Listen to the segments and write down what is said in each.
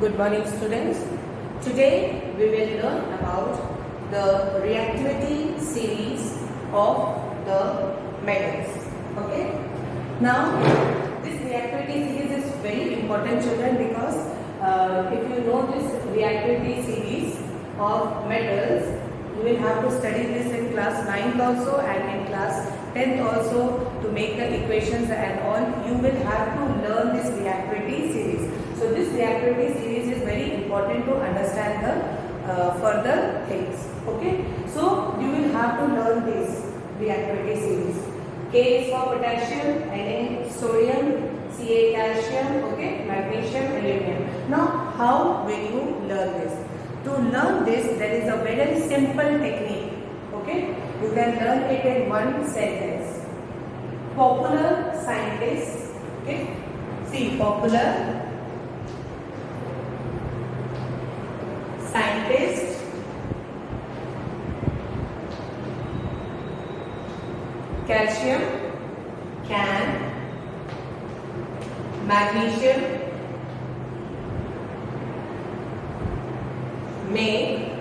Good morning, students. Today we will learn about the reactivity series of the metals. Okay. Now, this reactivity series is very important, children, because if you know this reactivity series of metals, you will have to study this in class 9th also and in class 10th also to make the equations and all. You will have to learn this reactivity series. So this reactivity series is very important to understand the further things. Okay. So you will have to learn this reactivity series. K is for potassium, Na sodium, Ca calcium, okay, magnesium, aluminum. Now how will you learn this? To learn this, there is a very simple technique. Okay, you can learn it in one sentence. Popular scientists, okay, see, popular scientist calcium can magnesium make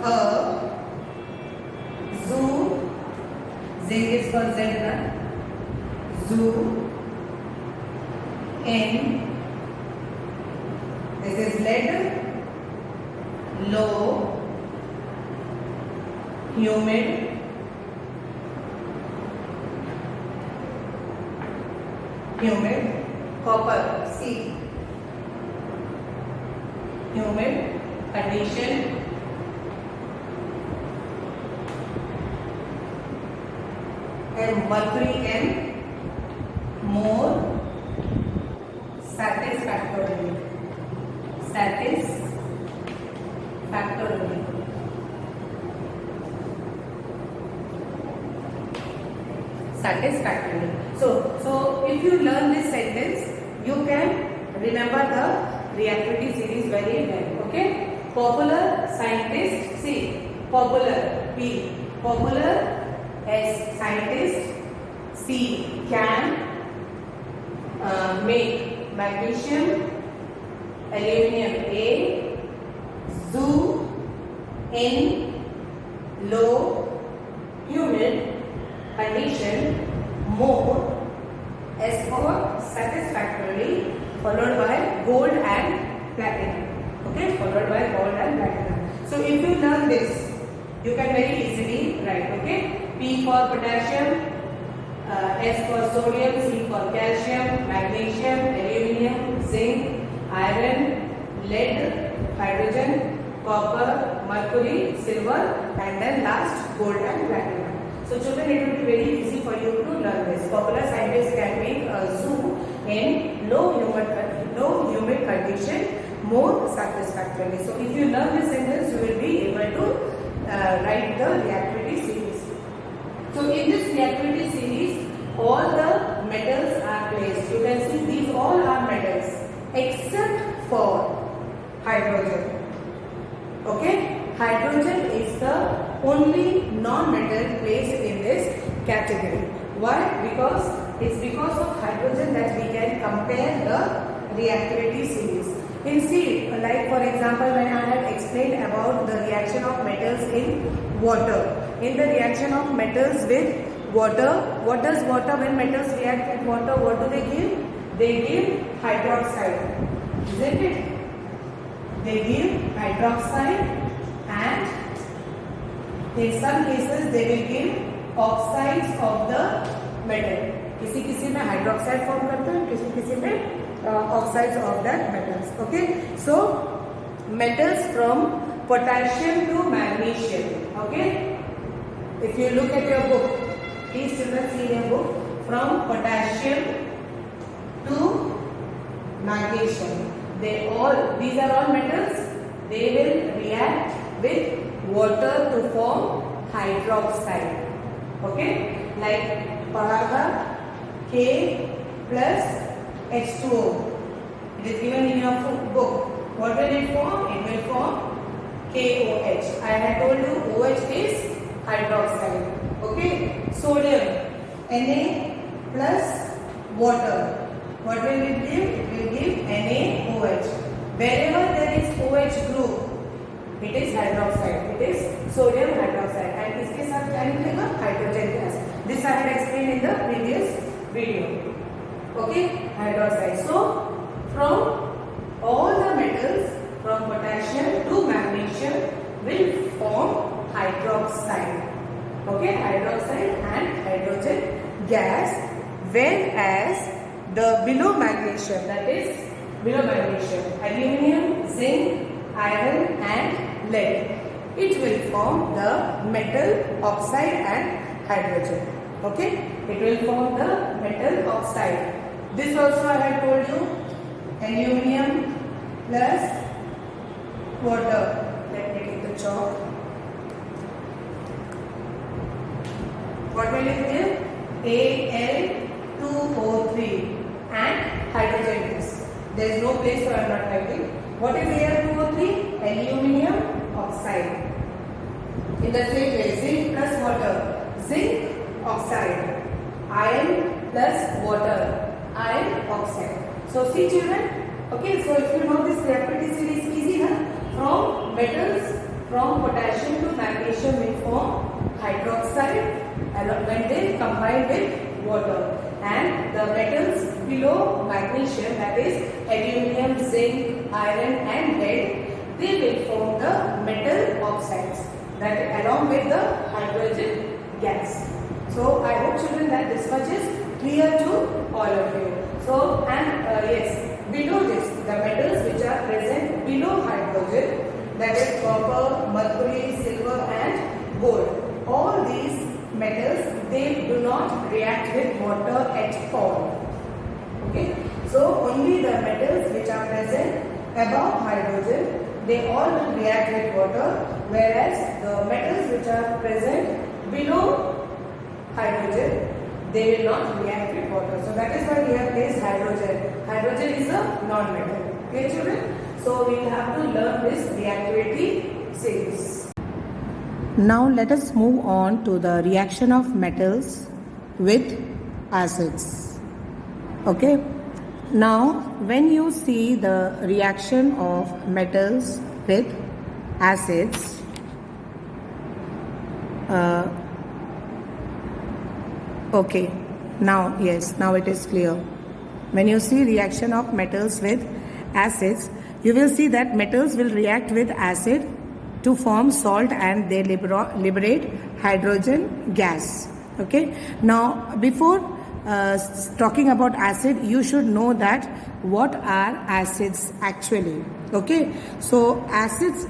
a zoo, zinc is for zinc, zoo in, this is lead, low, humid, copper, C, humid condition, and mercury M, more satisfactorily. Satisfactorily. So if you learn this sentence, you can remember the reactivity series very well. Okay. Popular scientist, C, popular, P, popular, S, scientist, C, can make magnesium, aluminum, A, zoo in low humid condition, more, S for satisfactorily, followed by gold and platinum. Okay, followed by gold and platinum. So if you learn this, you can very easily write. Okay, P for potassium, S for sodium, C for calcium, magnesium, aluminum, zinc, iron, lead, hydrogen, copper, mercury, silver, and then last gold and platinum. So children, it will be very easy for you to learn this. Popular scientists can make a zoo in low humid condition more satisfactorily. So if you learn this sentence, you will be able to write the reactivity series. So in this reactivity series, all the metals are placed. You can see these all are metals except for hydrogen. Okay, hydrogen is the only non-metal placed in this category. Why? Because it's because of hydrogen that we can compare the reactivity series. In see, like for example, when I had explained about the reaction of metals in water. In the reaction of metals with water, what does water, when metals react with water, what do they give? They give hydroxide, isn't it? They give hydroxide, and in some cases they will give oxides of the metal. किसी में hydroxide form करते हैं, किसी में oxides of that metals. Okay, so metals from potassium to magnesium. Okay, if you look at your book, please children see in your book, from potassium to magnesium. These are all metals. They will react with water to form hydroxide. Okay, like Paratha K plus H2O. It is given in your book. What will it form? It will form KOH. I had told you OH is hydroxide. Okay. Sodium Na plus water. What will it give? It will give NaOH. Wherever there is OH group, it is hydroxide. It is sodium hydroxide. And इसके साथ क्या निकलेगा? Hydrogen gas. This I had explained in the previous video. Okay, hydroxide. So from all the metals, from potassium to magnesium, will form hydroxide. Okay, hydroxide and hydrogen gas. Whereas the below magnesium, that is below magnesium, aluminium, zinc, iron and lead, it will form the metal oxide and hydrogen. Okay, it will form the metal oxide. This also I had told you, aluminium plus water. Let me take the chalk. What will it give? Al2O3 and hydrogen gas. There is no place, so I am not writing. What is Al2O3? Aluminium oxide. In the same way, zinc plus water, zinc oxide. Iron plus water, iron oxide. So see children, okay, so if you know this reactivity series is easy, huh? From metals, from potassium to magnesium will form hydroxide when they combine with water, and the metals below magnesium, that is aluminium, zinc, iron and lead, they will form the metal oxides, that along with the hydrogen gas. So I hope children that this much is clear to all of you. So and yes, below this, the metals which are present below hydrogen, that is copper, mercury, silver and gold, all these metals, they do not react with water at all. Okay, so only the metals which are present above hydrogen, they all will react with water, whereas the metals which are present below hydrogen, they will not react with water. So that is why we have placed hydrogen. Hydrogen is a non-metal. Okay children? So we will have to learn this reactivity series. Now let us move on to the reaction of metals with acids. Okay. Now when you see the reaction of metals with acids, okay, now yes, now it is clear. When you see reaction of metals with acids, you will see that metals will react with acid to form salt and they liberate hydrogen gas. Okay. Now before talking about acid, you should know that what are acids actually. Okay. So acids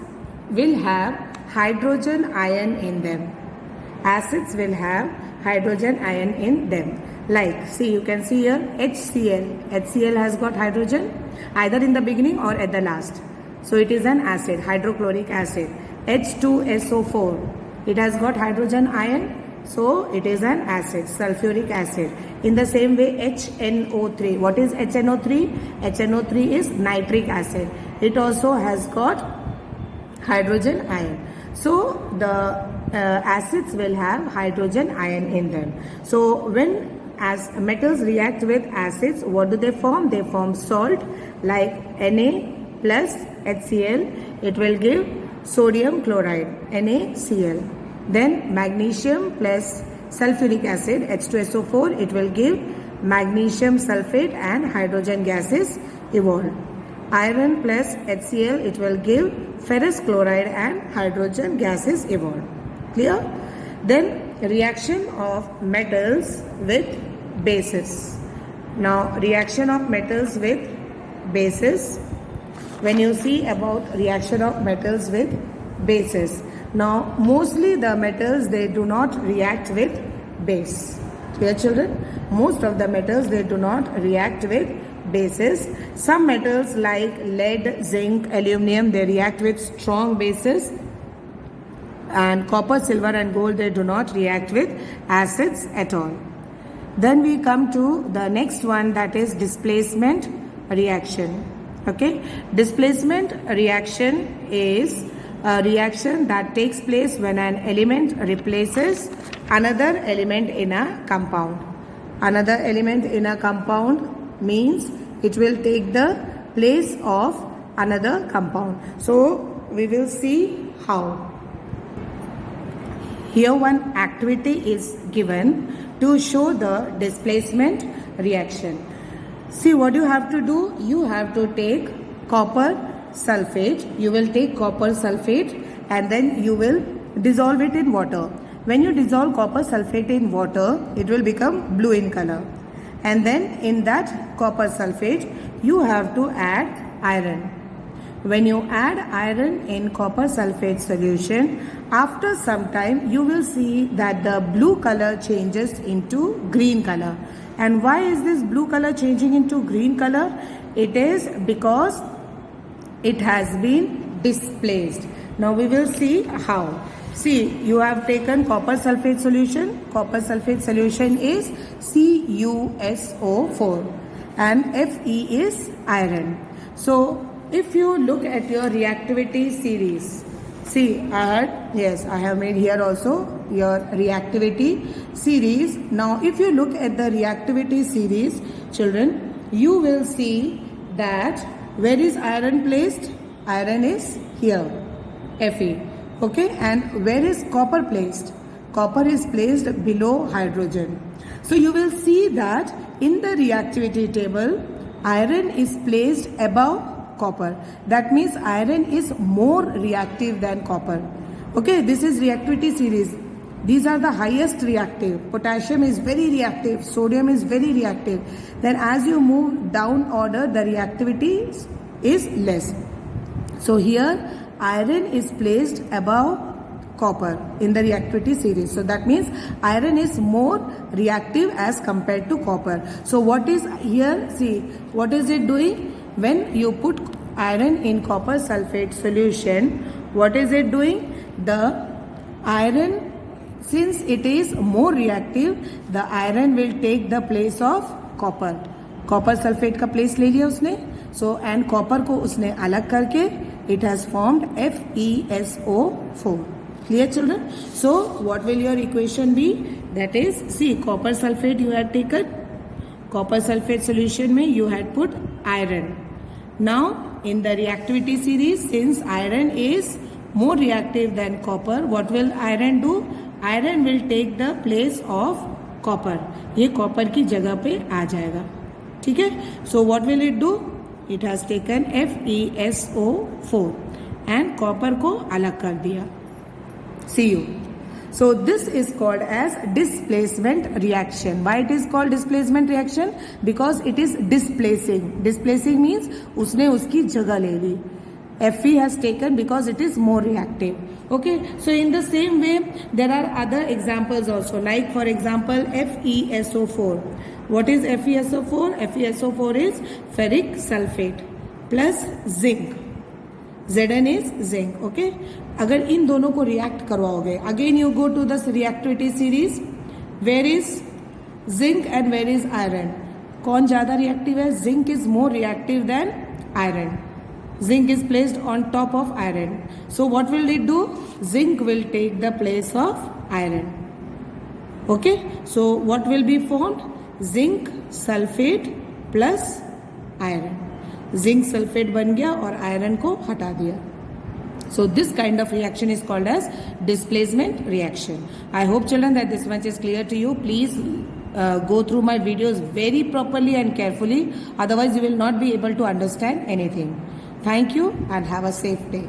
will have hydrogen ion in them. Acids will have hydrogen ion in them. Like, see, you can see here HCl. HCl has got hydrogen either in the beginning or at the last. So it is an acid, hydrochloric acid. H2SO4. It has got hydrogen ion. So it is an acid, sulfuric acid. In the same way, HNO3. What is HNO3? HNO3 is nitric acid. It also has got hydrogen ion. So the acids will have hydrogen ion in them. So when as metals react with acids, what do they form? They form salt like Na plus HCl. It will give sodium chloride, NaCl. Then magnesium plus sulfuric acid, H2SO4, it will give magnesium sulfate and hydrogen gases evolve. Iron plus HCl, it will give ferrous chloride and hydrogen gases evolve. Clear? Then reaction of metals with bases. Now reaction of metals with bases. When you see about reaction of metals with bases, now mostly the metals, they do not react with base. Clear children? Most of the metals, they do not react with bases. Some metals like lead, zinc, aluminium, they react with strong bases. And copper, silver and gold, they do not react with acids at all. Then we come to the next one, that is displacement reaction. Okay, displacement reaction is a reaction that takes place when an element replaces another element in a compound. Another element in a compound means it will take the place of another compound. So we will see how. Here one activity is given to show the displacement reaction. See what you have to do. You have to take copper sulfate. You will take copper sulfate and then you will dissolve it in water. When you dissolve copper sulfate in water, it will become blue in color. And then in that copper sulfate, you have to add iron. When you add iron in copper sulfate solution, after some time you will see that the blue color changes into green color. And why is this blue color changing into green color? It is because it has been displaced. Now we will see how. See, you have taken copper sulfate solution. Copper sulfate solution is CuSO4 and Fe is iron. So if you look at your reactivity series, see, I have made here also your reactivity series. Now if you look at the reactivity series, children, you will see that where is iron placed? Iron is here, Fe. Okay, and where is copper placed? Copper is placed below hydrogen. So you will see that in the reactivity table, iron is placed above copper. That means iron is more reactive than copper. Okay, this is reactivity series. These are the highest reactive. Potassium is very reactive. Sodium is very reactive. Then as you move down order, the reactivity is less. So here iron is placed above copper in the reactivity series. So that means iron is more reactive as compared to copper. So what is here? See, what is it doing? When you put iron in copper sulfate solution, what is it doing? The iron, since it is more reactive, the iron will take the place of copper. Copper sulfate का place ले लिया उसने. So and copper को उसने अलग करके it has formed FeSO4. Clear, children? So what will your equation be? That is, see, copper sulfate you had taken. Copper sulfate solution में you had put iron. Now in the reactivity series, since iron is more reactive than copper, what will iron do? Iron will take the place of copper. ये copper की जगह पे आ जाएगा. ठीक है? So what will it do? It has taken FeSO4 and copper को अलग कर दिया. Cu. So this is called as displacement reaction. Why it is called displacement reaction? Because it is displacing. Displacing means उसने उसकी जगह ले ली. Fe has taken because it is more reactive. Okay. So in the same way, there are other examples also. Like for example, FeSO4. What is FeSO4? FeSO4 is ferric sulfate plus zinc. Zn is zinc. Okay. अगर इन दोनों को react करवाओगे, again you go to the reactivity series. Where is zinc and where is iron? कौन ज़्यादा reactive है? Zinc is more reactive than iron. Zinc is placed on top of iron. So what will it do? Zinc will take the place of iron. Okay. So what will be formed? Zinc sulfate plus iron. Zinc sulfate बन गया और iron को हटा दिया. So this kind of reaction is called as displacement reaction. I hope, children, that this much is clear to you. Please go through my videos very properly and carefully. Otherwise, you will not be able to understand anything. Thank you and have a safe day.